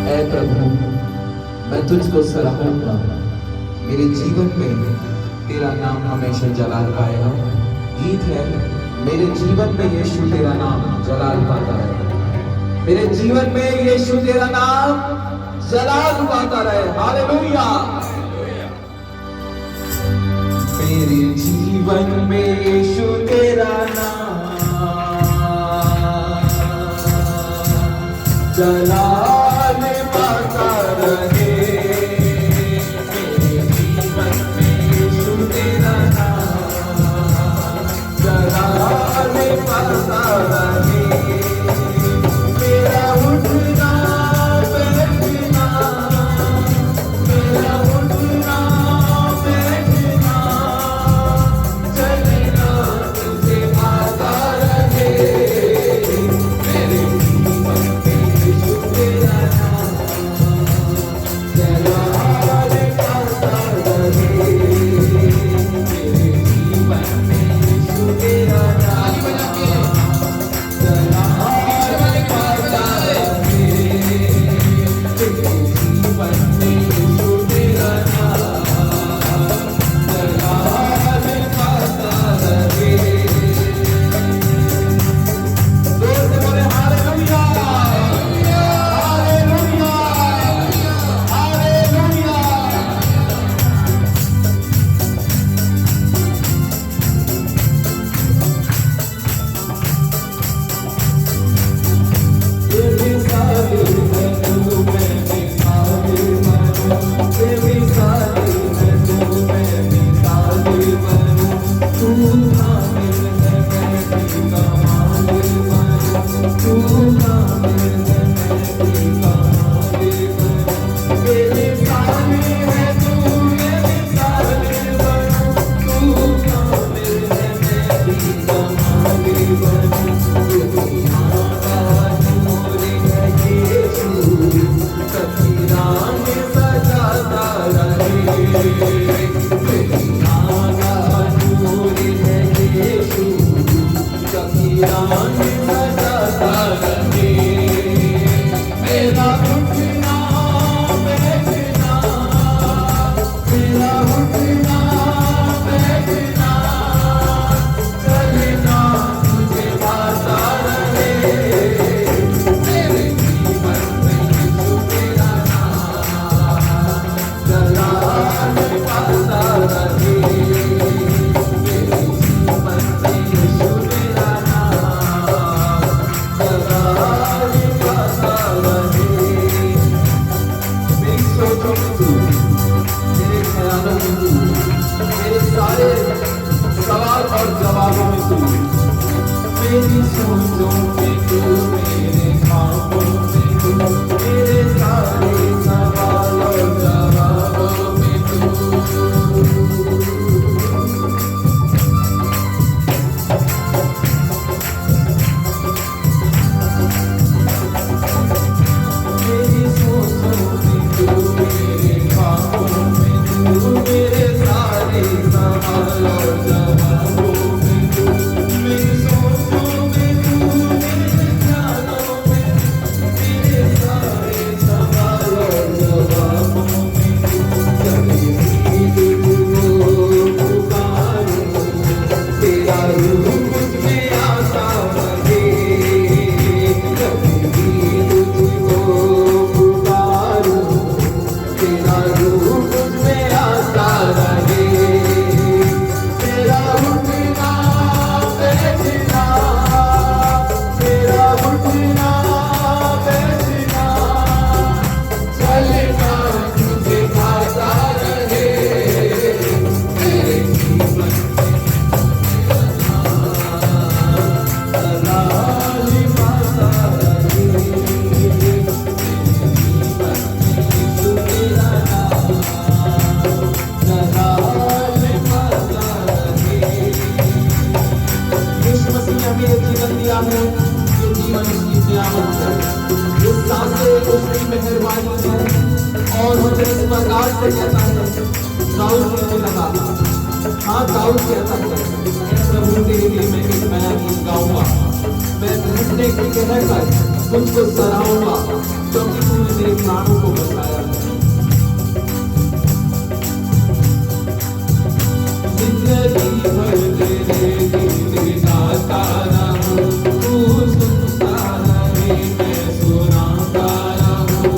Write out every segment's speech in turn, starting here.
ऐ प्रभु मैं तुझको सराहूंगा, मेरे जीवन में तेरा नाम हमेशा जलाल पाएगा। गीत है, मेरे जीवन में यीशु तेरा नाम जलाल पाता रहे, मेरे जीवन में यीशु तेरा नाम जलाल पाता रहे। हालेलुया। मेरे जीवन में यीशु तेरा नाम जलाल पाता रहे, मेरे जीवन में यीशु तेरा नाम जलाल पाता रहे। मेरा उठना बैठना, मेरा उठना बैठना चलना तुझे आता रहे, मेरे जीवन में यीशु तेरा नाम जलाल पाता रहे, मेरे जीवन में यीशु तेरा नाम जलाल पाता रहे, मेरे जीवन में यीशु तेरा नाम जलाल पाता रहे। जोर से बोले हालेलुया, हालेलुया, हालेलुया। ये मिसाल है तू, मैं मिसाल बनूं, ये मिसाल है तू, मैं मिसाल बनूं, तू कामिल है मैं भी कमाल बनूं, तू कामिल है मैं भी कमाल बनूं। ये मिसाल है तू, ये मिसाल बनूं, तू कामिल है मैं भी कमाल बनूं। ये दुनिया का नूर है यीशु, सच्ची राह सजाता रहे, दुनिया का नूर है यीशु, सच्ची राह सजाता रहे। मेरा उठना बैठना, मेरा उठना बैठना चलना तुझे आता रहे, मेरे जीवन में यीशु तेरा नाम जलाल पाता रहे, मेरे जीवन में यीशु तेरा नाम जलाल पाता रहे। मेरी सोचों में तू, मेरे ख्यालों में तू, मेरे सारे सवाल और जवाबों में तू, मेरी सोचों में तू, मेरे ख्वाबों में तू, मेरे सारे सवाल और जवाबों में तू। मेरी सोचों में तू, मेरे ख्वाबों में तू, मेरे सारे सवाल और जवाबों में तू, मेरी सोचों में तू, मेरे ख्यालों में मेरे सारे सवाल और जवाबों में तू। कभी भी तुझको पुकारूं, तेरा रूह मुझ में आता रहे, कभी भी तुझको पुकारूं, तेरा रूह मुझ में आता रहे। मेरा उठना बैठना, मेरा उठना बैठना चलना तुझे आता रहे, मेरे जीवन में जलाल पाता रहे, मेरे जीवन में यीशु तेरा नाम जलाल पाता रहे। यीशु मसीह ने हमें एक जीवन दिया है, ये जीवन उसकी नियामत है, ये सांसें उसकी मेहरबानी है। और मुझे इस प्रकार से कहता है, दाऊद कहने लगा, हाँ दाऊद कहता है, प्रभु तेरे लिए मैं एक नया गीत गाऊंगा, मैं घुटने की कहकर तुझको सराहूंगा, क्योंकि तूने मेरे प्राणों को बचाया है। जिंदगी भर तेरे गीत गाता रहूं, तू सुनता रहे मैं सुनाता रहूं।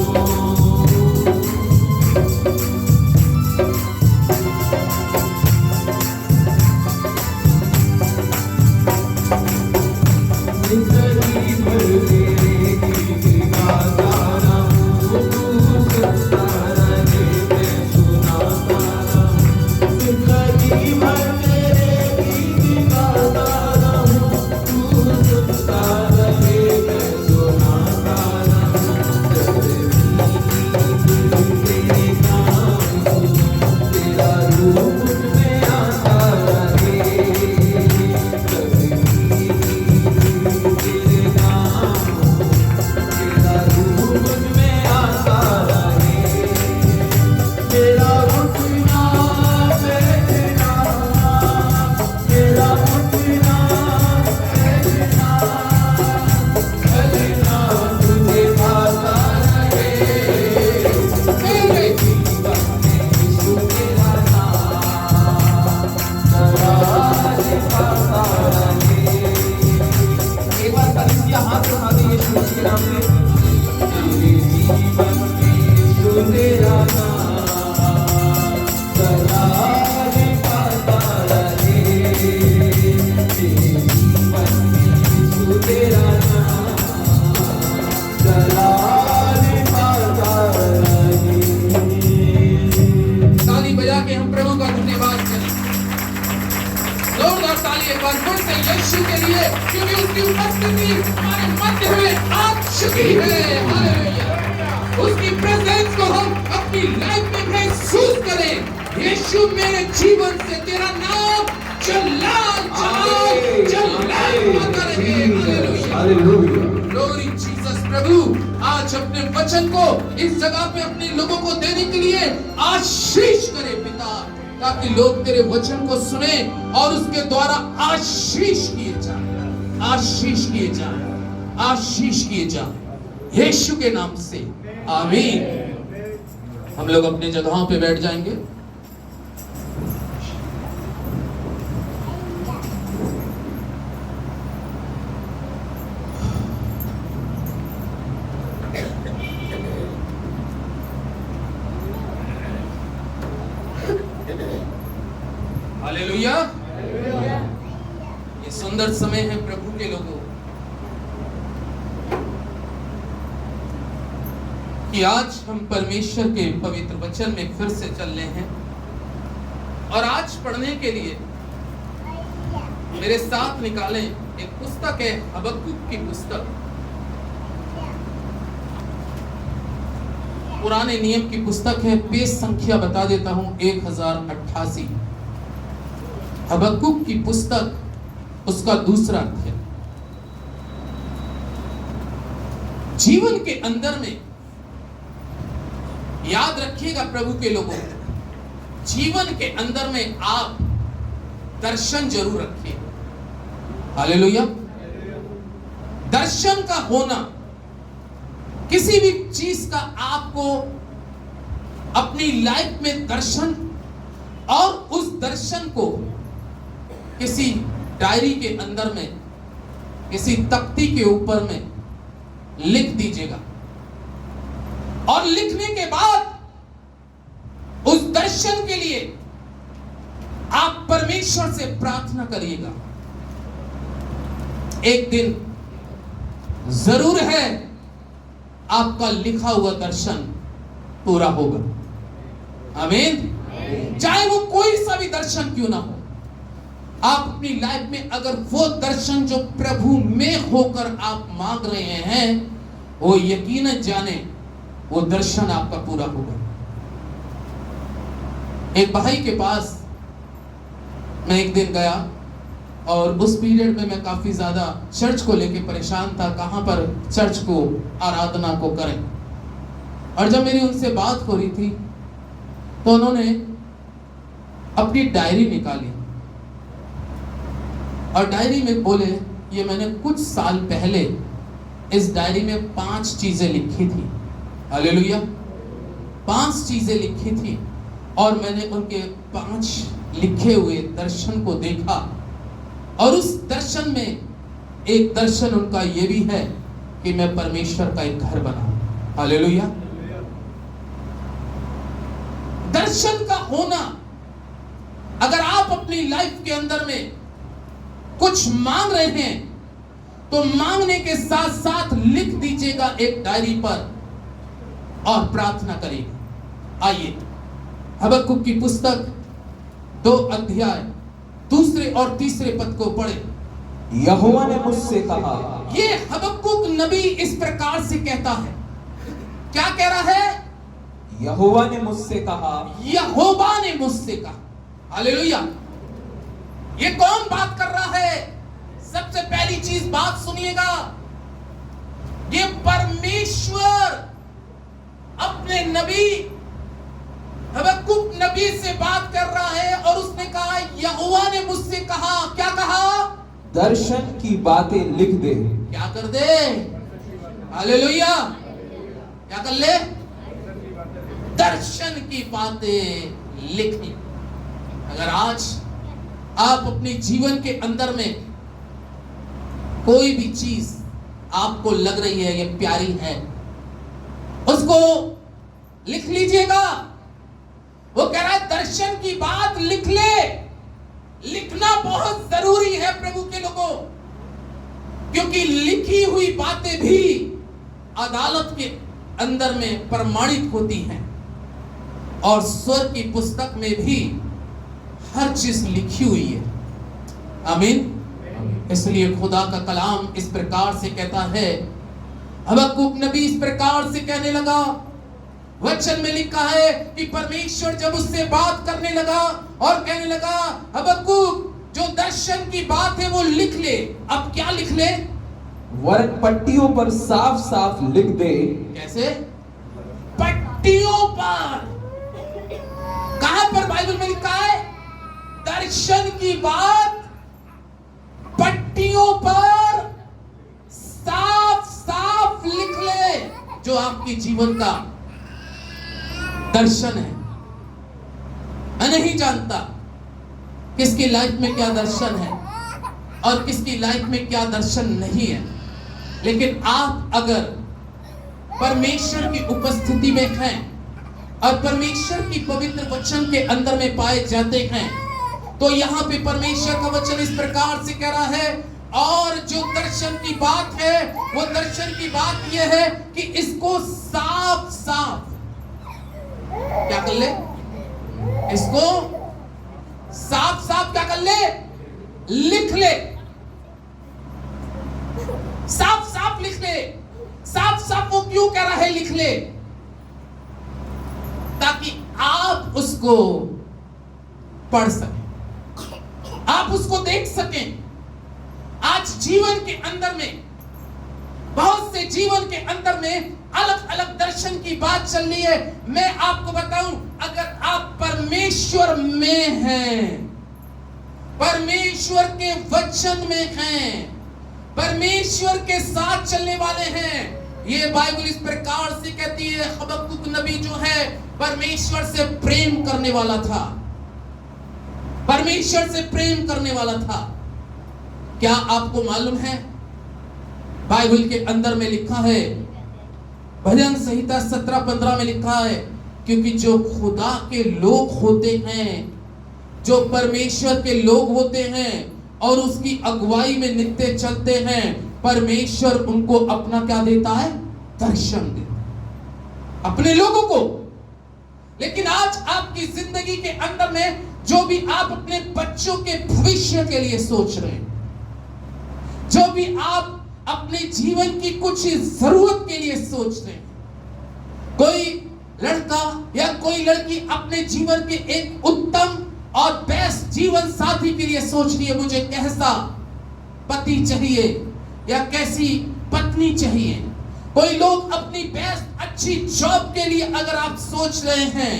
जिंदगी भर तेरे गीत गाता रहूं, तू सुनता रहे मैं सुनाता रहूं। जिंदगी भर तेरे गीत गाता रहूं, तू सुनता रहे मैं सुनाता रहूं। जब भी तेरे नाम सुनूं, तेरा रूप मुझ में आता रहे। जब भी तेरे नाम तेरा रूप मुझ में आता रहे। तेरा उठना बैठना, तेरा उठना बैठना, चलना तुझे भाता रहे। मेरे जीवन में यीशु तेरा नाम सदा लिखाता रहे। एक बार कलीसिया हाथ उठा दे यीशु के नाम से। मेरे जीवन में यीशु तेरा नाम सदा लिखाता रहे। मेरे जीवन में यीशु तेरा नाम सदा लिखाता रहे। ताली बजा के हम प्रभु का धन्यवाद करें। जोरदार ताली एक बार फिर से यीशु के लिए, क्योंकि उसकी उपस्थिति हमारे मध्य में आ चुकी है। हालेलुया। उसकी प्रेजेंस को हम अपनी लाइफ में महसूस करें। यीशु मेरे जीवन से तेरा नाम जलाल जलाल जलाल होता रहे। हालेलुया। Glory Jesus. प्रभु आज अपने वचन को इस जगह पे अपने लोगों को देने के लिए आशीष करे पिता, ताकि लोग तेरे वचन को सुने और उसके द्वारा आशीष किए जाएं, आशीष किए जाएं, आशीष किए जाएं। यीशु के नाम से आमीन। हम लोग अपनी जगहों पे बैठ जाएंगे। हालेलुया। ये सुंदर समय है प्रभु के लोगों कि आज हम परमेश्वर के पवित्र वचन में फिर से चलने हैं। और आज पढ़ने के लिए मेरे साथ निकालें एक पुस्तक है, हबक्कुक की पुस्तक। पुराने नियम की पुस्तक है। पेज संख्या बता देता हूं, 1088। हबक्कुक की पुस्तक, उसका दूसरा अध्याय। जीवन के अंदर में याद रखिएगा प्रभु के लोगों, जीवन के अंदर में आप दर्शन जरूर रखिए। हालेलुया। दर्शन का होना, किसी भी चीज का आपको अपनी लाइफ में दर्शन, और उस दर्शन को किसी डायरी के अंदर में, किसी तख्ती के ऊपर में लिख दीजिएगा। और लिखने के बाद उस दर्शन के लिए आप परमेश्वर से प्रार्थना करिएगा। एक दिन जरूर है आपका लिखा हुआ दर्शन पूरा होगा। आमीन। चाहे वो कोई सा भी दर्शन क्यों ना हो, आप अपनी लाइफ में अगर वो दर्शन जो प्रभु में होकर आप मांग रहे हैं, वो यकीनन जाने वो दर्शन आपका पूरा होगा। एक भाई के पास मैं एक दिन गया, और उस पीरियड में मैं काफी ज्यादा चर्च को लेके परेशान था, कहां पर चर्च को, आराधना को करें। और जब मेरी उनसे बात हो रही थी तो उन्होंने अपनी डायरी निकाली और डायरी में बोले, ये मैंने कुछ साल पहले इस डायरी में 5 चीजें लिखी थी हालेलुया। 5 चीजें लिखी थी और मैंने उनके 5 लिखे हुए दर्शन को देखा, और उस दर्शन में एक दर्शन उनका ये भी है कि मैं परमेश्वर का एक घर बनाऊं। हालेलुया। दर्शन का होना, अगर आप अपनी लाइफ के अंदर में कुछ मांग रहे हैं तो मांगने के साथ साथ लिख दीजिएगा एक डायरी पर और प्रार्थना करिएगा। आइए हबक्कुक की पुस्तक 2 अध्याय 2 और 3 पद को पढ़े। यहोवा ने मुझसे कहा। ये हबक्कुक नबी इस प्रकार से कहता है, क्या कह रहा है? यहोवा ने मुझसे कहा। यहोवा ने मुझसे कहा। हालेलुया। ये कौन बात कर रहा है? सबसे पहली चीज बात सुनिएगा, ये परमेश्वर अपने नबी हबक्कुक नबी से बात कर रहा है, और उसने कहा यहोवा ने मुझसे कहा। क्या कहा? दर्शन की बातें लिख दे। क्या कर दे? हालेलुया। क्या कर ले? दर्शन की बातें लिख ली। अगर आज आप अपने जीवन के अंदर में कोई भी चीज आपको लग रही है ये प्यारी है, उसको लिख लीजिएगा। वो कह रहा है दर्शन की बात लिख ले। लिखना बहुत जरूरी है प्रभु के लोगों, क्योंकि लिखी हुई बातें भी अदालत के अंदर में प्रमाणित होती हैं, और स्वर्ग की पुस्तक में भी हर चीज लिखी हुई है। आमीन। इसलिए खुदा का कलाम इस प्रकार से कहता है, हबक्कुक नबी इस प्रकार से कहने लगा, वचन में लिखा है कि परमेश्वर जब उससे बात करने लगा और कहने लगा, हबक्कुक जो दर्शन की बात है वो लिख ले। अब क्या लिख ले? वरन पट्टियों पर साफ साफ लिख दे। कैसे? पट्टियों पर। कहां पर बाइबल में लिखा है? दर्शन की बात पट्टियों पर साफ साफ लिख ले। जो आपकी जीवन का दर्शन है, मैं नहीं जानता किसकी लाइफ में क्या दर्शन है और किसकी लाइफ में क्या दर्शन नहीं है, लेकिन आप अगर परमेश्वर की उपस्थिति में हैं और परमेश्वर की पवित्र वचन के अंदर में पाए जाते हैं, तो यहाँ पे परमेश्वर का वचन इस प्रकार से कह रहा है, और जो दर्शन की बात है वो दर्शन की बात यह है कि इसको साफ साफ क्या कर ले? इसको साफ साफ क्या कर ले? लिख ले। साफ साफ लिख ले। साफ साफ वो क्यों कह रहा है लिख ले? ताकि आप उसको पढ़ सकें, आप उसको देख सकें। आज जीवन के अंदर में, बहुत से जीवन के अंदर में अलग अलग दर्शन की बात चल रही है। मैं आपको बताऊं, अगर आप परमेश्वर में हैं, परमेश्वर के वचन में हैं, परमेश्वर के साथ चलने वाले हैं, ये बाइबल इस प्रकार से कहती है, हबक्कुक नबी जो है परमेश्वर से प्रेम करने वाला था, परमेश्वर से प्रेम करने वाला था। क्या आपको मालूम है बाइबल के अंदर में लिखा है, भजन संहिता 17:15 में लिखा है, क्योंकि जो खुदा के लोग होते हैं, जो परमेश्वर के लोग होते हैं और उसकी अगुवाई में नित्य चलते हैं, परमेश्वर उनको अपना क्या देता है? दर्शन देता है अपने लोगों को। लेकिन आज आपकी जिंदगी के अंदर में जो भी आप अपने बच्चों के भविष्य के लिए सोच रहे हैं, जो भी आप अपने जीवन की कुछ जरूरत के लिए सोच रहे हैं, कोई लड़का या कोई लड़की अपने जीवन के एक उत्तम और बेस्ट जीवन साथी के लिए सोच रही है, मुझे कैसा पति चाहिए या कैसी पत्नी चाहिए। कोई लोग अपनी बेस्ट अच्छी जॉब के लिए अगर आप सोच रहे हैं,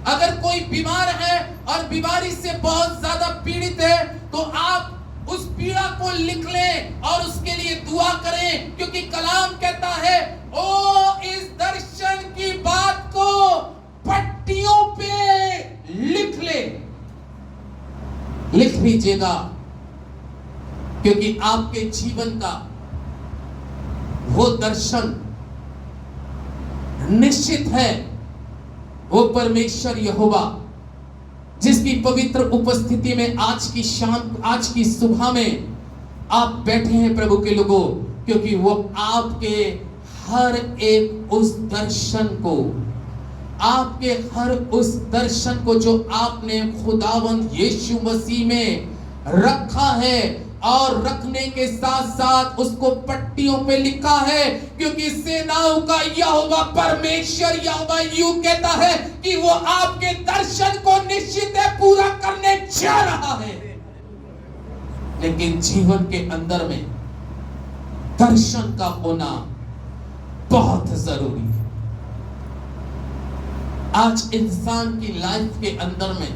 अगर कोई बीमार है और बीमारी से बहुत ज्यादा पीड़ित है, तो आप उस पीड़ा को लिख लें और उसके लिए दुआ करें, क्योंकि कलाम कहता है, ओ इस दर्शन कीजिएगा, क्योंकि आपके जीवन का वो दर्शन निश्चित है। वो परमेश्वर यहोवा जिसकी पवित्र उपस्थिति में आज की शाम, आज की सुबह में आप बैठे हैं प्रभु के लोगों, क्योंकि वो आपके हर एक उस दर्शन को, आपके हर उस दर्शन को जो आपने खुदावंद यीशु मसीह में रखा है, और रखने के साथ साथ उसको पट्टियों पे लिखा है, क्योंकि सेनाओं का यहोवा परमेश्वर यहोवा यूं कहता है कि वो आपके दर्शन को निश्चित है पूरा करने जा रहा है। लेकिन जीवन के अंदर में दर्शन का होना बहुत जरूरी है। आज इंसान की लाइफ के अंदर में,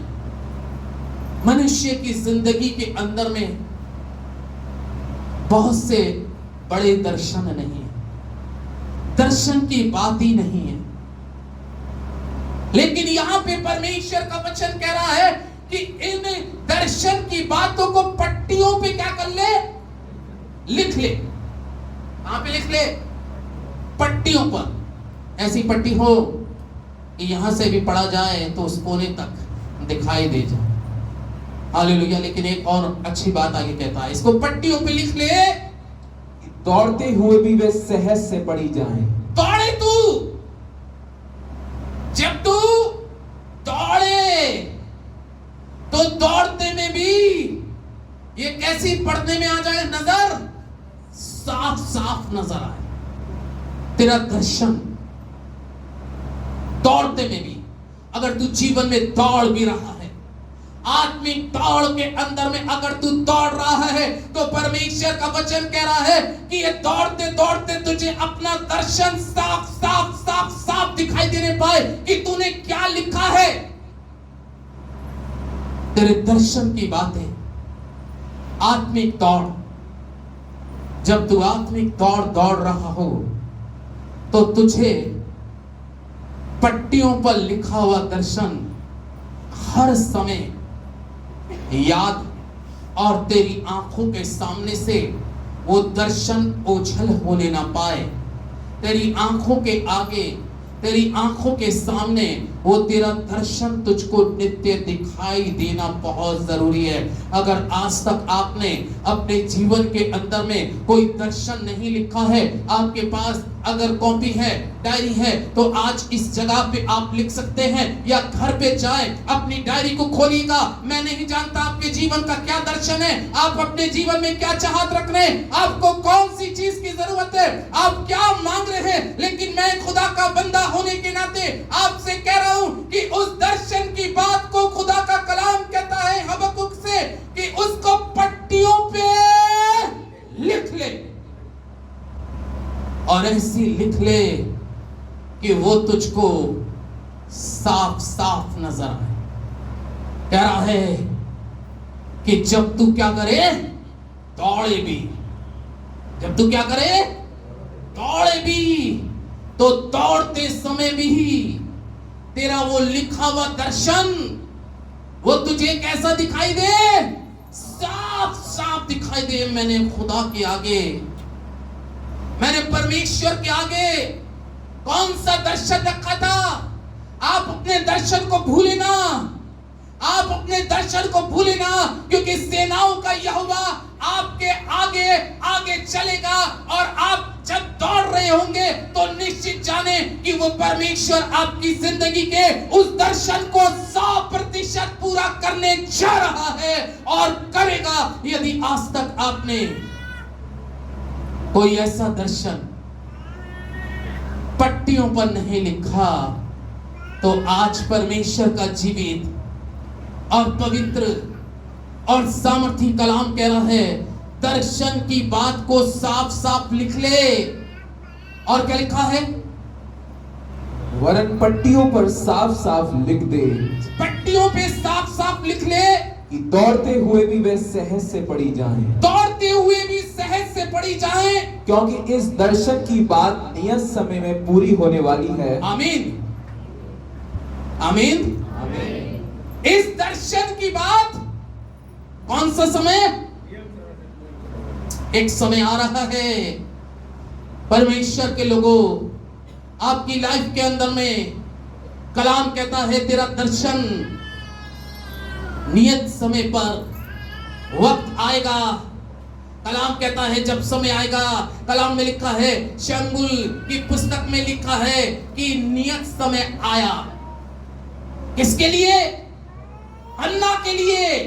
मनुष्य की जिंदगी के अंदर में बहुत से बड़े दर्शन नहीं है, दर्शन की बात ही नहीं है। लेकिन यहां पे परमेश्वर का वचन कह रहा है कि इन दर्शन की बातों को पट्टियों पे क्या कर ले, लिख ले। कहां पे लिख ले? पट्टियों पर। ऐसी पट्टी हो कि यहां से भी पढ़ा जाए तो उस कोने तक दिखाई दे जाए। हालेलुया। लेकिन एक और अच्छी बात आगे कहता है, इसको पट्टियों पे लिख ले, दौड़ते हुए भी वे सहज से पड़ी जाएं। दौड़े तू, जब तू दौड़े तो दौड़ते में भी ये कैसी पढ़ने में आ जाए, नजर साफ साफ नजर आए तेरा दर्शन। दौड़ते में भी, अगर तू जीवन में दौड़ भी रहा है, आत्मिक दौड़ के अंदर में अगर तू दौड़ रहा है, तो परमेश्वर का वचन कह रहा है कि ये दौड़ते दौड़ते तुझे अपना दर्शन साफ साफ साफ साफ दिखाई देने पाए कि तूने क्या लिखा है। तेरे दर्शन की बातें, आत्मिक दौड़, जब तू आत्मिक दौड़ दौड़ रहा हो तो तुझे पट्टियों पर लिखा हुआ दर्शन हर समय याद, और तेरी आंखों के सामने से वो दर्शन ओझल होने ना पाए। तेरी आंखों के आगे, तेरी आंखों के सामने वो तेरा दर्शन तुझको नित्य दिखाई देना बहुत जरूरी है। अगर आज तक आपने अपने जीवन के अंदर में कोई दर्शन नहीं लिखा है, आपके पास अगर कॉपी है, डायरी है, तो आज इस जगह पे आप लिख सकते हैं, या घर पे जाएं, अपनी डायरी को खोलिएगा। मैं नहीं जानता आपके जीवन का क्या दर्शन है, आप अपने जीवन में क्या चाहत रख रहे हैं, आपको कौन सी चीज की जरूरत है, आप क्या मांग रहे हैं। लेकिन मैं खुदा का बंदा होने के नाते आपसे कह रहा हूं कि उस दर्शन की बात को खुदा का कलाम कहता है हबक्कुक से कि उसको पट्टियों पे लिख ले, और ऐसी लिख ले कि वो तुझको साफ साफ नजर आए। कह रहा है कि जब तू क्या करे, दौड़े भी, जब तू क्या करे, दौड़े भी, तो दौड़ते समय भी तेरा वो लिखा हुआ दर्शन वो तुझे कैसा दिखाई दे, साफ साफ दिखाई दे। मैंने खुदा के आगे, मैंने परमेश्वर के आगे कौन सा दर्शन रखा था। आप अपने दर्शन को भूले ना, आप अपने दर्शन को भूले ना, क्योंकि सेनाओं का यहोवा आपके आगे आगे चलेगा, और आप जब दौड़ रहे होंगे तो निश्चित जाने कि वो परमेश्वर आपकी जिंदगी के उस दर्शन को 100% पूरा करने जा रहा है और करेगा। यदि आज तक आपने कोई ऐसा दर्शन पट्टियों पर नहीं लिखा, तो आज परमेश्वर का जीवित और पवित्र और सामर्थी कलाम कह रहा है, दर्शन की बात को साफ साफ लिख ले। और क्या लिखा है, वरन पट्टियों पर साफ साफ लिख दे, पट्टियों पे साफ साफ लिख ले कि दौड़ते हुए भी वे सहज से पड़ी जाएं। दौड़ते हुए भी सहज से पड़ी जाएं, क्योंकि इस दर्शन की बात नियत समय में पूरी होने वाली है। आमीन, आमीन, आमीन। इस दर्शन की बात कौन सा समय? एक समय आ रहा है परमेश्वर के लोगों, आपकी लाइफ के अंदर में कलाम कहता है तेरा दर्शन नियत समय पर वक्त आएगा। कलाम कहता है जब समय आएगा, कलाम में लिखा है, शमूएल की पुस्तक में लिखा है कि नियत समय आया। किसके लिए? हन्ना के लिए।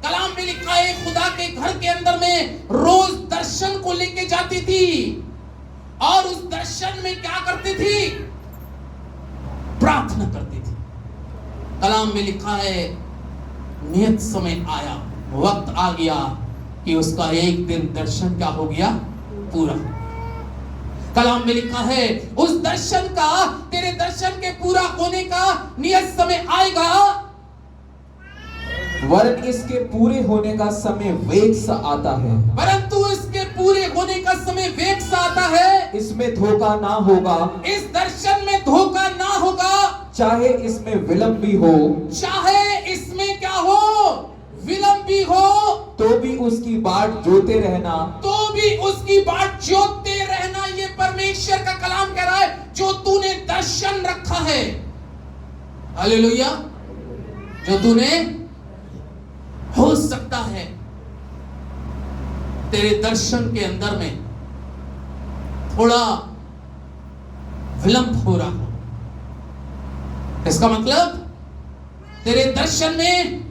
कलाम में लिखा है खुदा के घर के अंदर में रोज दर्शन को लेके जाती थी और उस दर्शन में क्या करती थी? प्रार्थना करती थी। कलाम में लिखा है नियत समय आया, वक्त आ गया कि उसका एक दिन दर्शन क्या हो गया? पूरा। कलाम में लिखा है उस दर्शन का, तेरे दर्शन के पूरा होने का नियत समय आएगा, वरन इसके पूरे होने का समय वेग सा आता है। परंतु इसके पूरे होने का समय वेग सा आता है। इसमें धोखा ना होगा, इस दर्शन में धोखा ना होगा, चाहे इसमें विलंब भी हो, चाहे इसमें क्या हो? विलंब भी हो, तो भी उसकी बाट जोते रहना, तो भी उसकी बाट जोतते रहना। ये परमेश्वर का कलाम कह रहा है जो तूने दर्शन रखा है। हालेलुया। जो तूने, हो सकता है तेरे दर्शन के अंदर में थोड़ा विलंब हो रहा हो। इसका मतलब तेरे दर्शन में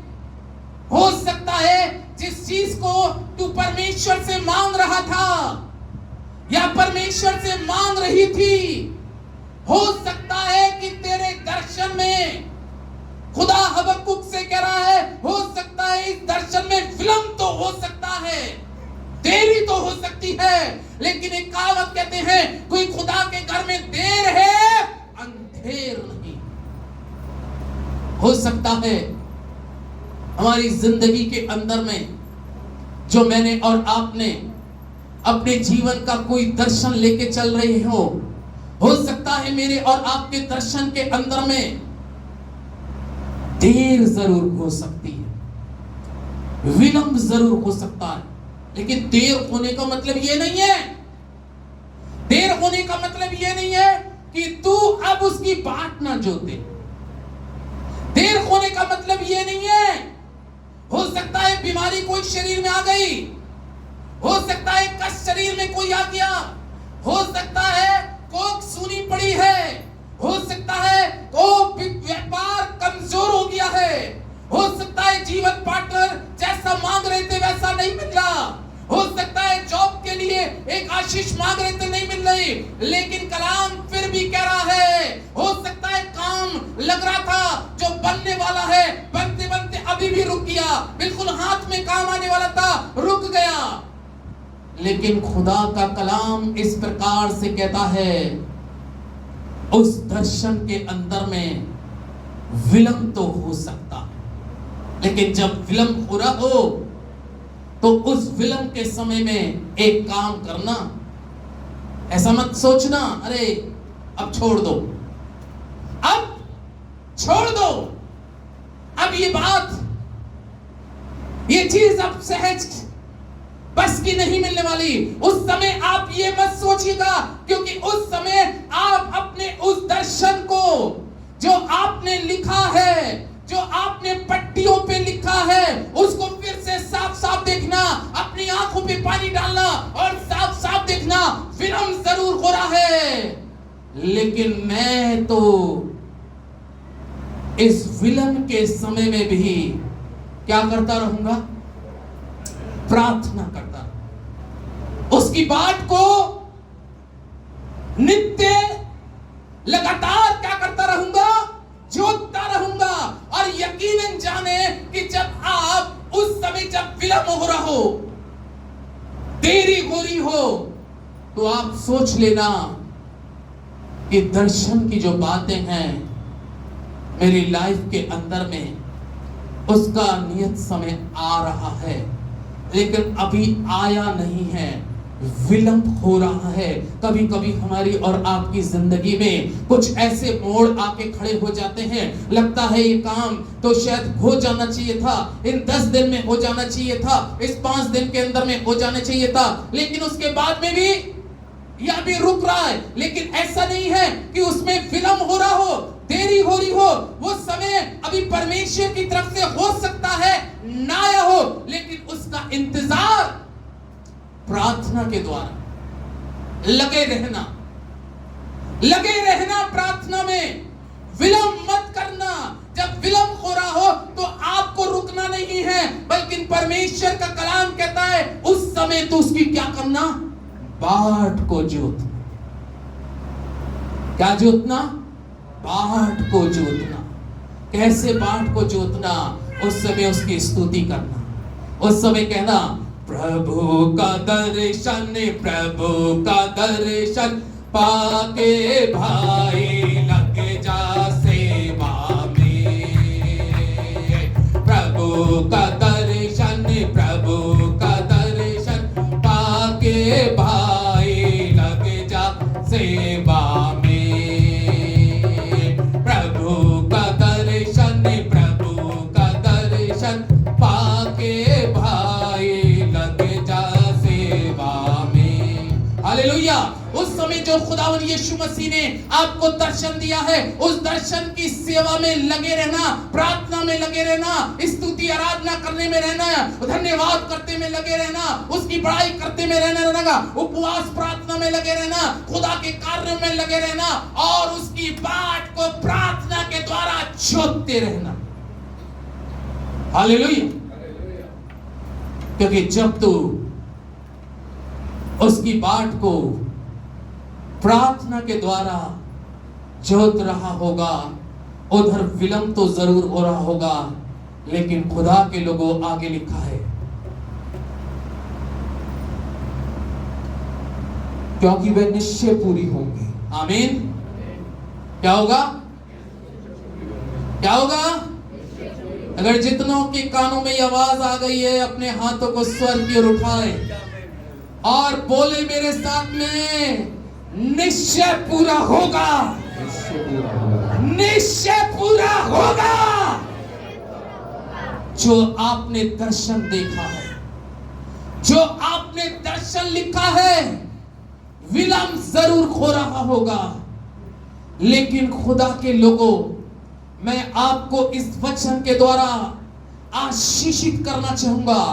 हो सकता है जिस चीज को तू परमेश्वर से मांग रहा था या परमेश्वर से मांग रही थी, हो सकता है कि तेरे दर्शन में, खुदा हबक्कुक से कह रहा है, हो सकता है इस दर्शन में विलंब तो हो सकता है, देरी तो हो सकती है, लेकिन एक कहावत कहते हैं कोई खुदा के घर में देर है अंधेर नहीं। हो सकता है हमारी जिंदगी के अंदर में जो मैंने और आपने अपने जीवन का कोई दर्शन लेके चल रहे हो सकता है मेरे और आपके दर्शन के अंदर में देर जरूर हो सकती है, विलंब जरूर हो सकता है, लेकिन देर होने का मतलब ये नहीं है, देर होने का मतलब ये नहीं है कि तू अब उसकी बाट ना जोते। देर होने का मतलब ये नहीं है, हो सकता है बीमारी कोई शरीर में आ गई, हो सकता है कष्ट शरीर में कोई आ गया, हो सकता है कोख सूनी पड़ी है, हो सकता है को व्यापार कमजोर हो गया है, हो सकता है जीवन पार्टनर जैसा मांग रहे थे वैसा नहीं मिल रहा, हो सकता है जॉब के लिए एक आशीष मांग रहे थे नहीं मिल रही, लेकिन कलाम फिर भी कह रहा है हो सकता है काम लग रहा था जो बनने वाला है, बनते बनते अभी भी रुक गया, बिल्कुल हाथ में काम आने वाला था रुक गया, लेकिन खुदा का कलाम इस प्रकार से कहता है उस दर्शन के अंदर में विलंब तो हो सकता है, लेकिन जब विलंब हो रहा हो तो उस विलंब के समय में एक काम करना, ऐसा मत सोचना अरे अब छोड़ दो, अब छोड़ दो, अब ये बात, ये चीज अब सहज बस की नहीं मिलने वाली। उस समय आप ये मत सोचिएगा, क्योंकि उस समय आप अपने उस दर्शन को जो आपने लिखा है, जो आपने पट्टियों पे लिखा है, उसको फिर से साफ साफ देखना, अपनी आंखों पे पानी डालना और साफ साफ देखना। विलंब जरूर हो रहा है, लेकिन मैं तो इस विलंब के समय में भी क्या करता रहूंगा? प्रार्थना करता, उसकी बात को नित्य लगातार क्या करता रहूंगा? जोतता रहूंगा। और यकीनन जाने कि जब आप उस समय जब विलंब हो रहा हो, देरी हो रही हो, तो आप सोच लेना कि दर्शन की जो बातें हैं मेरी लाइफ के अंदर में, उसका नियत समय आ रहा है, लेकिन अभी आया नहीं है। विलंब हो रहा है। कभी कभी हमारी और आपकी जिंदगी में कुछ ऐसे मोड़ आके खड़े हो जाते हैं, लगता है ये काम तो शायद हो जाना चाहिए था, इन 10 दिन में हो जाना चाहिए था, इस 5 दिन के अंदर में हो जाना चाहिए था, लेकिन उसके बाद में भी या भी रुक रहा है। लेकिन ऐसा नहीं है कि उसमें विलंब हो रहा हो, देरी हो रही हो, वो समय अभी परमेश्वर की तरफ से हो सकता है ना आया हो, लेकिन उसका इंतजार प्रार्थना के द्वारा लगे रहना प्रार्थना में, विलंब मत करना। जब विलंब हो रहा हो तो आपको रुकना नहीं है, बल्कि परमेश्वर का कलाम कहता है उस समय तो उसकी क्या करना, बाट को जोतना। क्या जोतना? बाट को जोतना। कैसे बाट को जोतना? उस समय उसकी स्तुति करना, उस समय कहना प्रभु का दर्शन, प्रभु का दर्शन पाके भाई लग जा सेवा में। प्रभु का दर्शन, प्रभु का दर्शन पाके भाई लग जा सेवा में। प्रभु का दर्शन, प्रभु का दर्शन पाके भाई लग जा सेवा में। हालेलुया। उस समय जो खुदावन यीशु मसीह ने आपको दर्शन दिया है, उस दर्शन की सेवा में लगे रहना, प्रार्थना में लगे रहना, स्तुति आराधना करने में रहना, धन्यवाद करते में लगे रहना, उसकी बड़ाई करते में रहना, उपवास प्रार्थना में लगे रहना, खुदा के कार्यों में लगे रहना और उसकी बाट को प्रार्थना के द्वारा जोतते रहना। हालेलुया। क्योंकि जब तू उसकी बाट को प्रार्थना के द्वारा जोत रहा होगा, उधर विलंब तो जरूर हो रहा होगा, लेकिन खुदा के लोगों आगे लिखा है क्योंकि वे निश्चय पूरी होंगी। आमीन। क्या होगा? क्या होगा? अगर जितनों के कानों में ये आवाज आ गई है, अपने हाथों को स्वर्ग की ओर उठाए और बोले मेरे साथ में, निश्चय पूरा होगा, निश्चय पूरा होगा। जो आपने दर्शन देखा है, जो आपने दर्शन लिखा है, विलंब जरूर हो रहा होगा, लेकिन खुदा के लोगों, मैं आपको इस वचन के द्वारा आशीषित करना चाहूंगा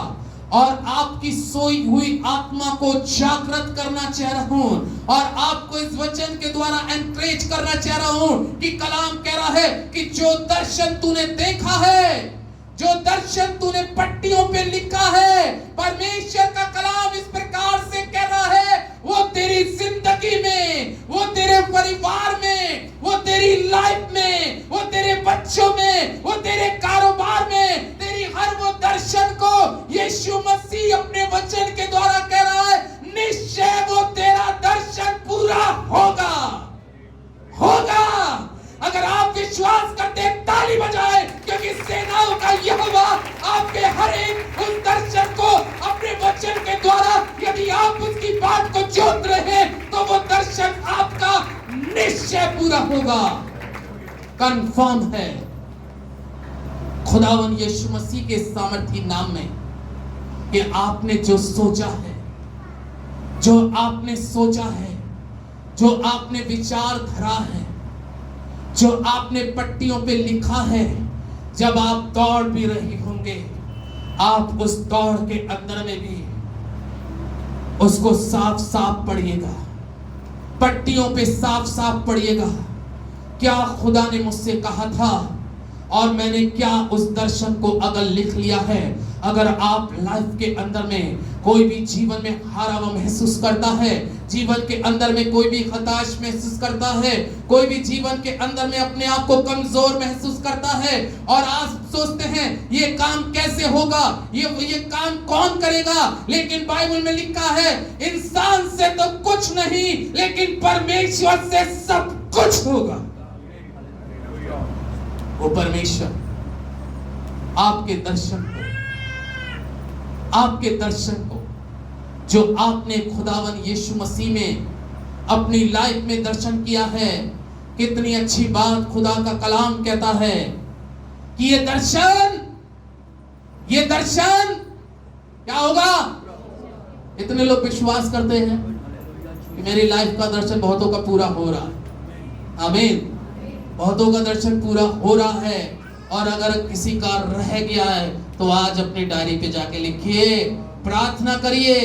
और आपकी सोई हुई आत्मा को जागृत करना चाह रहा हूं और आपको इस वचन के द्वारा एनकरेज करना चाह रहा हूं कि कलाम कह रहा है कि जो दर्शन तूने देखा है, जो दर्शन तूने पट्टियों पे लिखा है, परमेश्वर का कलाम इस प्रकार से कह रहा है, वो तेरी जिंदगी में, वो तेरे परिवार में, वो तेरी लाइफ में, वो तेरे बच्चों में, वो तेरे कारोबार में, तेरी हर वो दर्शन को यीशु मसीह अपने वचन के द्वारा कह रहा है, निश्चय वो तेरा दर्शन पूरा होगा, होगा। अगर आप विश्वास करते ताली बजाए, क्योंकि सेनाओं का यहोवा आपके हर एक उस दर्शन को अपने वचन के द्वारा, यदि आप उसकी बात को जोत रहे हैं, तो वो दर्शन आपका निश्चय पूरा होगा। कंफर्म है। खुदावन यीशु मसीह के सामर्थी नाम में कि आपने जो सोचा है, जो आपने सोचा है, जो आपने विचार धरा है, जो आपने पट्टियों पे लिखा है, जब आप दौड़ भी रहे होंगे, आप उस दौड़ के अंदर में भी उसको साफ साफ पढ़िएगा, पट्टियों पे साफ साफ पढ़िएगा। क्या खुदा ने मुझसे कहा था और मैंने क्या उस दर्शन को अगर लिख लिया है। अगर आप लाइफ के अंदर में कोई भी जीवन में हारा हुआ महसूस करता है, जीवन के अंदर में कोई भी हताश महसूस करता है, कोई भी जीवन के अंदर में अपने आप को कमजोर महसूस करता है और आप सोचते हैं ये काम कैसे होगा, ये काम कौन करेगा, लेकिन बाइबल में लिखा है इंसान से तो कुछ नहीं, लेकिन परमेश्वर से सब कुछ होगा। वो परमेश्वर आपके दर्शन को जो आपने खुदावन यीशु मसीह में अपनी लाइफ में दर्शन किया है। कितनी अच्छी बात खुदा का कलाम कहता है कि ये दर्शन क्या होगा। इतने लोग विश्वास करते हैं कि मेरी लाइफ का दर्शन बहुतों का पूरा हो रहा है। आमीन। बहुतों का दर्शन पूरा हो रहा है। और अगर किसी का रह गया है तो आज अपनी डायरी पे जाके लिखिए, प्रार्थना करिए,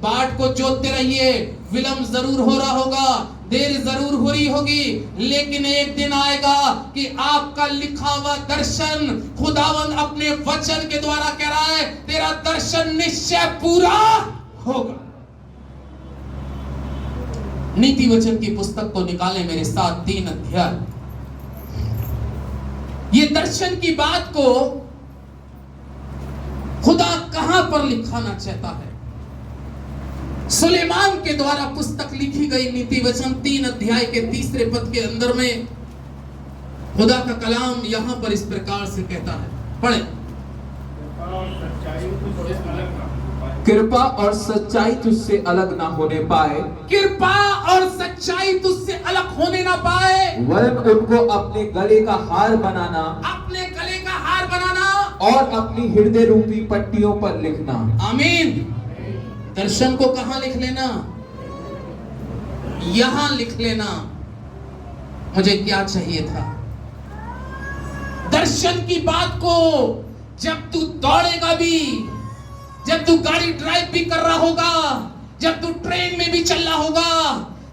बाट को जोतते रहिए। विलंब जरूर हो रहा होगा, देर जरूर हो रही होगी, लेकिन एक दिन आएगा कि आपका लिखा हुआ दर्शन खुदावंद अपने वचन के द्वारा कह रहा है, तेरा दर्शन निश्चय पूरा होगा। नीति वचन की पुस्तक को निकालें मेरे साथ, 3 अध्याय। ये दर्शन की बात को खुदा कहां पर लिखाना चाहता है। सुलेमान के द्वारा पुस्तक लिखी गई नीति वचन 3 अध्याय के 3 पद के अंदर में खुदा का कलाम यहां पर इस प्रकार से कहता है, पढ़े। कृपा और सच्चाई तुझसे अलग ना होने पाए, कृपा और सच्चाई तुझसे अलग होने ना पाए, वरन उनको अपने गले का हार बनाना, अपने गले का हार बनाना और अपनी हृदय रूपी पट्टियों पर लिखना। आमीन। दर्शन को कहां लिख लेना? यहां लिख लेना। मुझे क्या चाहिए था? दर्शन की बात को जब तू दौड़ेगा भी, जब तू गाड़ी ड्राइव भी कर रहा होगा, जब तू ट्रेन में भी चल रहा होगा,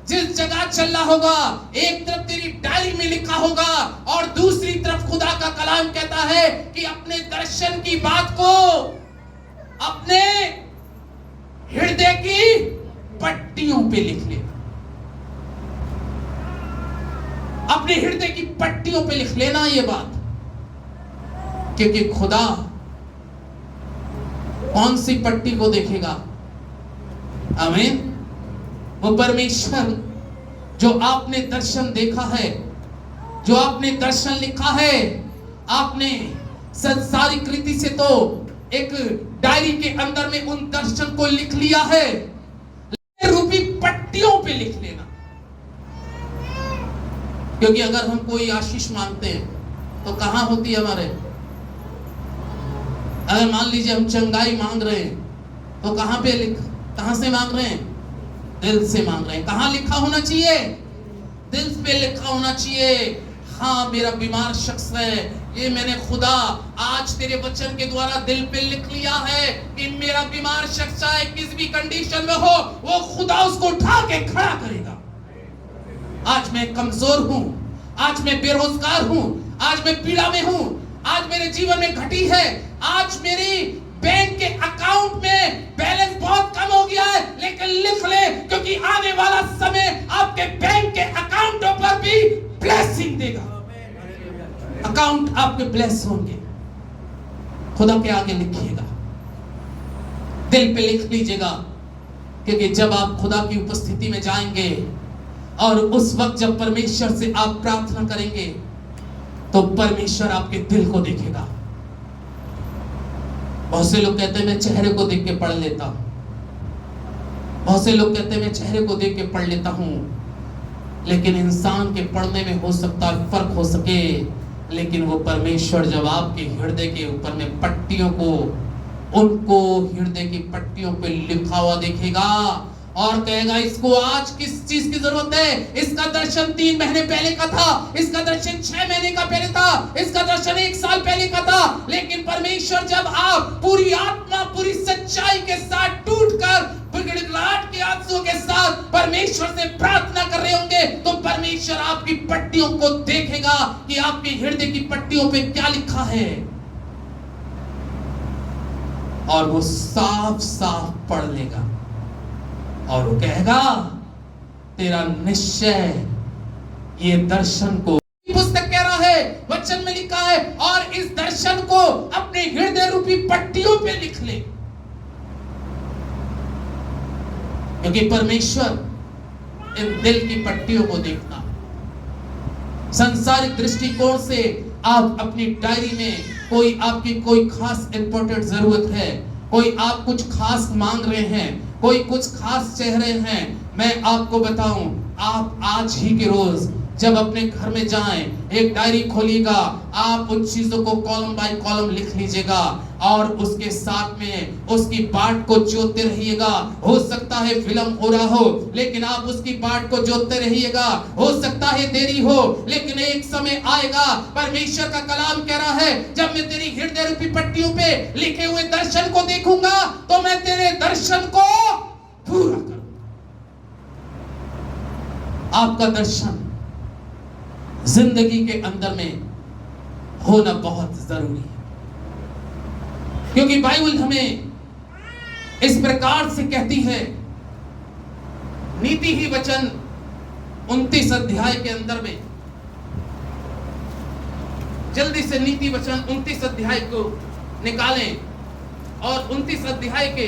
जिस जगह चल रहा होगा, एक तरफ तेरी डायरी में लिखा होगा और दूसरी तरफ खुदा का कलाम कहता है कि अपने दर्शन की बात को अपने हृदय की पट्टियों पे लिख ले। अपने हृदय की पट्टियों पे लिख लेना ये बात, क्योंकि खुदा कौन सी पट्टी को देखेगा? आमीन। वो परमेश्वर जो आपने दर्शन देखा है, जो आपने दर्शन लिखा है, आपने संसारिक रीति से तो एक डायरी के अंदर में उन दर्शन को लिख लिया है, रूपी पट्टियों पे लिख लेना। क्योंकि अगर हम कोई आशीष मांगते हैं तो कहां होती है हमारे? अगर मान लीजिए हम चंगाई मांग रहे हैं तो कहां से मांग रहे हैं? दिल से मांग रहे हैं। कहां लिखा होना चाहिए? दिल पे लिखा होना चाहिए। हाँ, मेरा बीमार शख्स है, ये मैंने खुदा आज तेरे वचन के द्वारा दिल पे लिख लिया है कि मेरा बीमार शख्स चाहे किस भी कंडीशन में हो, वो खुदा उसको उठा के खड़ा करेगा। आज मैं कमजोर हूं, आज मैं बेरोजगार हूं, आज मैं पीड़ा में हूं, आज मेरे जीवन में घटी है, आज मेरी बैंक के अकाउंट में बैलेंस बहुत कम हो गया है, लेकिन लिख ले, क्योंकि आने वाला समय आपके बैंक के अकाउंटों पर भी ब्लेसिंग देगा। अकाउंट आपके ब्लेस होंगे। खुदा के आगे लिखिएगा, दिल पे लिख लीजिएगा, क्योंकि जब आप खुदा की उपस्थिति में जाएंगे और उस वक्त जब परमेश्वर से आप प्रार्थना करेंगे तो परमेश्वर आपके दिल को देखेगा। बहुत से लोग कहते हैं मैं चेहरे को देख के पढ़ लेता हूं, बहुत से लोग कहते हैं मैं चेहरे को देख के पढ़ लेता हूं, लेकिन इंसान के पढ़ने में हो सकता है फर्क हो सके, लेकिन वो परमेश्वर जब आपके हृदय के ऊपर में पट्टियों को, उनको हृदय की पट्टियों पे लिखा हुआ देखेगा और कहेगा इसको आज किस चीज की जरूरत है। इसका दर्शन 3 महीने पहले का था, इसका दर्शन 6 महीने का पहले था, इसका दर्शन 1 साल पहले का था, लेकिन परमेश्वर जब आप पूरी आत्मा, पूरी सच्चाई के साथ टूटकर गिड़गिड़ाहट के आंसुओं के साथ परमेश्वर से प्रार्थना कर रहे होंगे तो परमेश्वर आपकी पट्टियों को देखेगा कि आपके हृदय की पट्टियों पे क्या लिखा है, और वो साफ साफ पढ़ लेगा और वो कहेगा तेरा निश्चय ये दर्शन को, पुस्तक कह रहा है, वचन में लिखा है, और इस दर्शन को अपने हृदय रूपी पट्टियों पे लिख ले, क्योंकि परमेश्वर इन दिल की पट्टियों को देखना। सांसारिक दृष्टिकोण से आप अपनी डायरी में कोई आपकी कोई खास इंपॉर्टेंट जरूरत है, कोई आप कुछ खास मांग रहे हैं, कोई कुछ खास चेहरे हैं। मैं आपको बताऊं, आप आज ही के रोज जब अपने घर में जाएं, एक डायरी खोलिएगा, आप उन चीजों को कॉलम बाय कॉलम लिख लीजिएगा और उसके साथ में उसकी बाट को जोतते रहिएगा। हो सकता है विलंब हो रहा हो, लेकिन आप उसकी बाट को जोतते रहिएगा। हो सकता है देरी हो, लेकिन एक समय आएगा, परमेश्वर का कलाम कह रहा है, जब मैं तेरी हृदय रूपी पट्टियों पे लिखे हुए दर्शन को देखूंगा तो मैं तेरे दर्शन को पूरा करूंगा। आपका दर्शन जिंदगी के अंदर में होना बहुत जरूरी है, क्योंकि बाइबल हमें इस प्रकार से कहती है, नीति ही वचन 29 अध्याय के अंदर में, जल्दी से नीति वचन 29 अध्याय को निकालें और 29 अध्याय के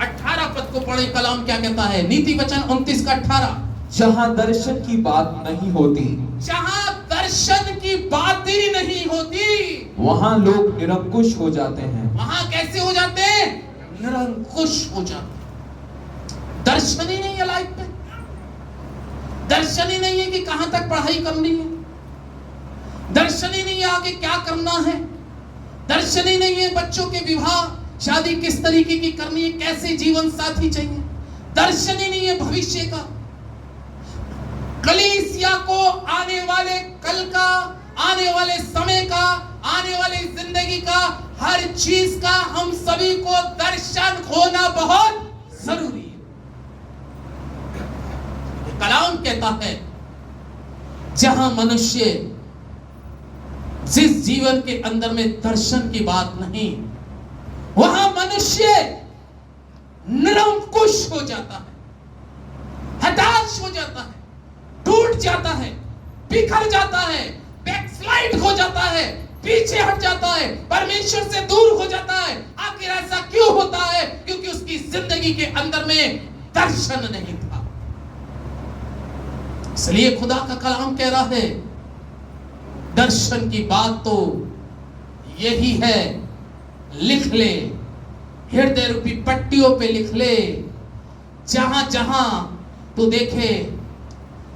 18 पद को पढ़े। कलाम क्या कहता है? नीति वचन 29 का 18, जहां दर्शन की बात नहीं होती, जहां दर्शन की बात ही नहीं होती, वहां लोग निरंकुश हो जाते हैं। वहां कैसे हो जाते हैं? निरंकुश हो जाते हैं। दर्शन ही नहीं है लाइफ में, दर्शन ही नहीं है कि कहां तक पढ़ाई करनी है, दर्शन ही नहीं है आगे क्या करना है, दर्शन ही नहीं है बच्चों के विवाह शादी किस तरीके की करनी है, कैसे जीवन साथी चाहिए, दर्शन ही नहीं है भविष्य का। कलीसिया को आने वाले कल का, आने वाले समय का, आने वाली जिंदगी का, हर चीज का हम सभी को दर्शन होना बहुत जरूरी है। कलाम कहता है, जहां मनुष्य जिस जीवन के अंदर में दर्शन की बात नहीं, वहां मनुष्य निरंकुश हो जाता है, हताश हो जाता है, टूट जाता है, बिखर जाता है, बैकस्लाइड हो जाता है, पीछे हट जाता है, परमेश्वर से दूर हो जाता है। आखिर ऐसा क्यों होता है? क्योंकि उसकी जिंदगी के अंदर में दर्शन नहीं था। इसलिए खुदा का कलाम कह रहा है, दर्शन की बात तो यही है, लिख ले, हृदय रूपी पट्टियों पे लिख ले। जहां जहां तू देखे,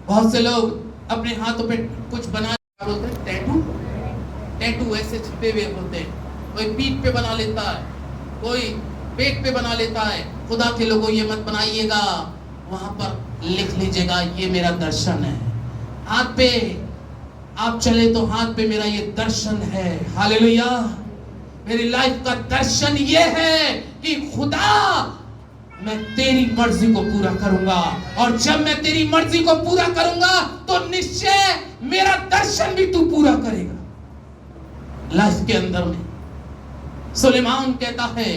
बहुत से लोग अपने हाथों पे कुछ बना बोलते हैं, टैटू, टैटू ऐसे छपे हुए होते हैं, कोई पीठ पे बना लेता है, कोई पेट पे बना लेता है। खुदा के लोगों ये मत बनाइएगा, वहां पर लिख लीजिएगा, ये मेरा दर्शन है। हाथ पे आप चले तो हाथ पे मेरा ये दर्शन है। हालेलुया। मेरी लाइफ का दर्शन ये है कि खुदा, मैं तेरी मर्जी को पूरा करूंगा, और जब मैं तेरी मर्जी को पूरा करूंगा तो निश्चय मेरा दर्शन भी तू पूरा करेगा। लाइफ के अंदर में सुलेमान कहता है,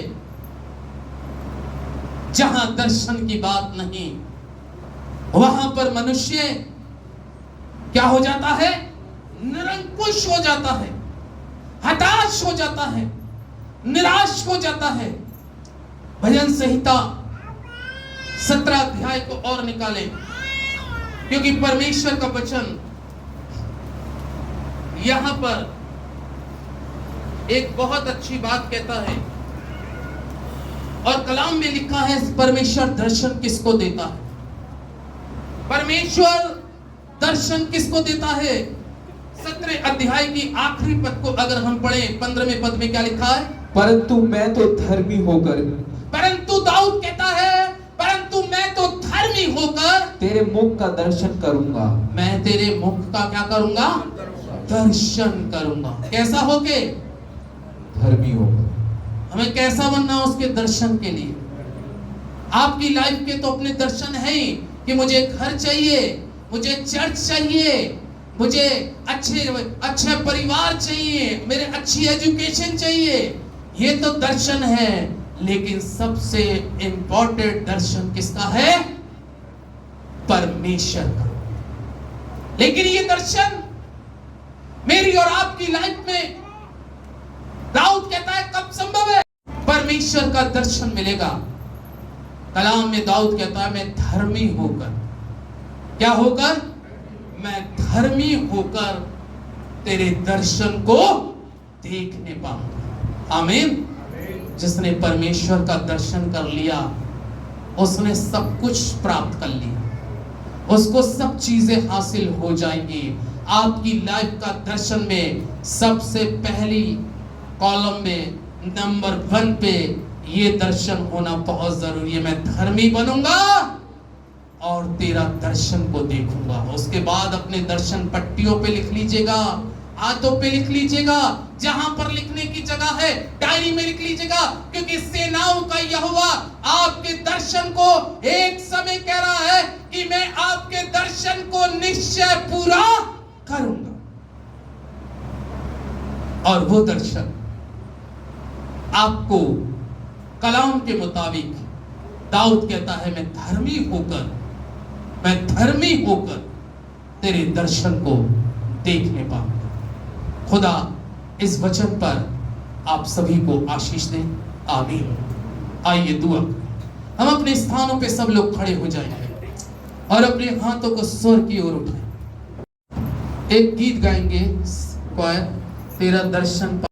जहां दर्शन की बात नहीं, वहां पर मनुष्य क्या हो जाता है? निरंकुश हो जाता है, हताश हो जाता है, निराश हो जाता है। भजन संहिता 17 अध्याय को और निकालें, क्योंकि परमेश्वर का वचन यहां पर एक बहुत अच्छी बात कहता है, और कलाम में लिखा है, परमेश्वर दर्शन किसको देता है? परमेश्वर दर्शन किसको देता है? 17 अध्याय की आखिरी पद को अगर हम पढ़ें, 15वें पद में क्या लिखा है? परंतु मैं तो धर्मी होकर, परंतु दाऊद कहता है, परंतु मैं तो धर्मी होकर तेरे मुख का दर्शन करूंगा। मैं तेरे मुख का क्या करूंगा? दर्शन करूंगा। कैसा होके? धर्मी होकर। हमें कैसा बनना उसके दर्शन के लिए? आपकी लाइफ के तो अपने दर्शन है ही कि मुझे घर चाहिए, मुझे चर्च चाहिए, मुझे अच्छे परिवार चाहिए, मेरे अच्छी एजुकेशन चाहिए। ये तो दर्शन है, लेकिन सबसे इंपॉर्टेंट दर्शन किसका है? परमेश्वर का। लेकिन ये दर्शन मेरी और आपकी लाइफ में, दाऊद कहता है, कब संभव है? परमेश्वर का दर्शन मिलेगा। कलाम में दाऊद कहता है, मैं धर्मी होकर, क्या होकर? मैं धर्मी होकर तेरे दर्शन को देखने पाऊंगा। आमीन। जिसने परमेश्वर का दर्शन कर लिया, उसने सब कुछ प्राप्त कर लिया, उसको सब चीजें हासिल हो जाएंगी। आपकी लाइफ का दर्शन में सबसे पहली कॉलम में नंबर 1 पे ये दर्शन होना बहुत जरूरी है। मैं धर्मी बनूंगा और तेरा दर्शन को देखूंगा। उसके बाद अपने दर्शन पट्टियों पे लिख लीजिएगा, हाथों पे लिख लीजिएगा, जहां पर लिखने की जगह है डायरी में लिख लीजिएगा, क्योंकि सेनाओं का यहोवा आपके दर्शन को एक समय कह रहा है कि मैं आपके दर्शन को निश्चय पूरा करूंगा। और वो दर्शन आपको कलाम के मुताबिक दाऊद कहता है, मैं धर्मी होकर तेरे दर्शन को देखने पाऊंगा। खुदा इस वचन पर आप सभी को आशीष दे, आमीन। आइए दुआ करें। हम अपने स्थानों पे सब लोग खड़े हो जाएंगे और अपने हाथों को स्वर की ओर उठाएं। एक गीत गाएंगे, क्वायर, तेरा दर्शन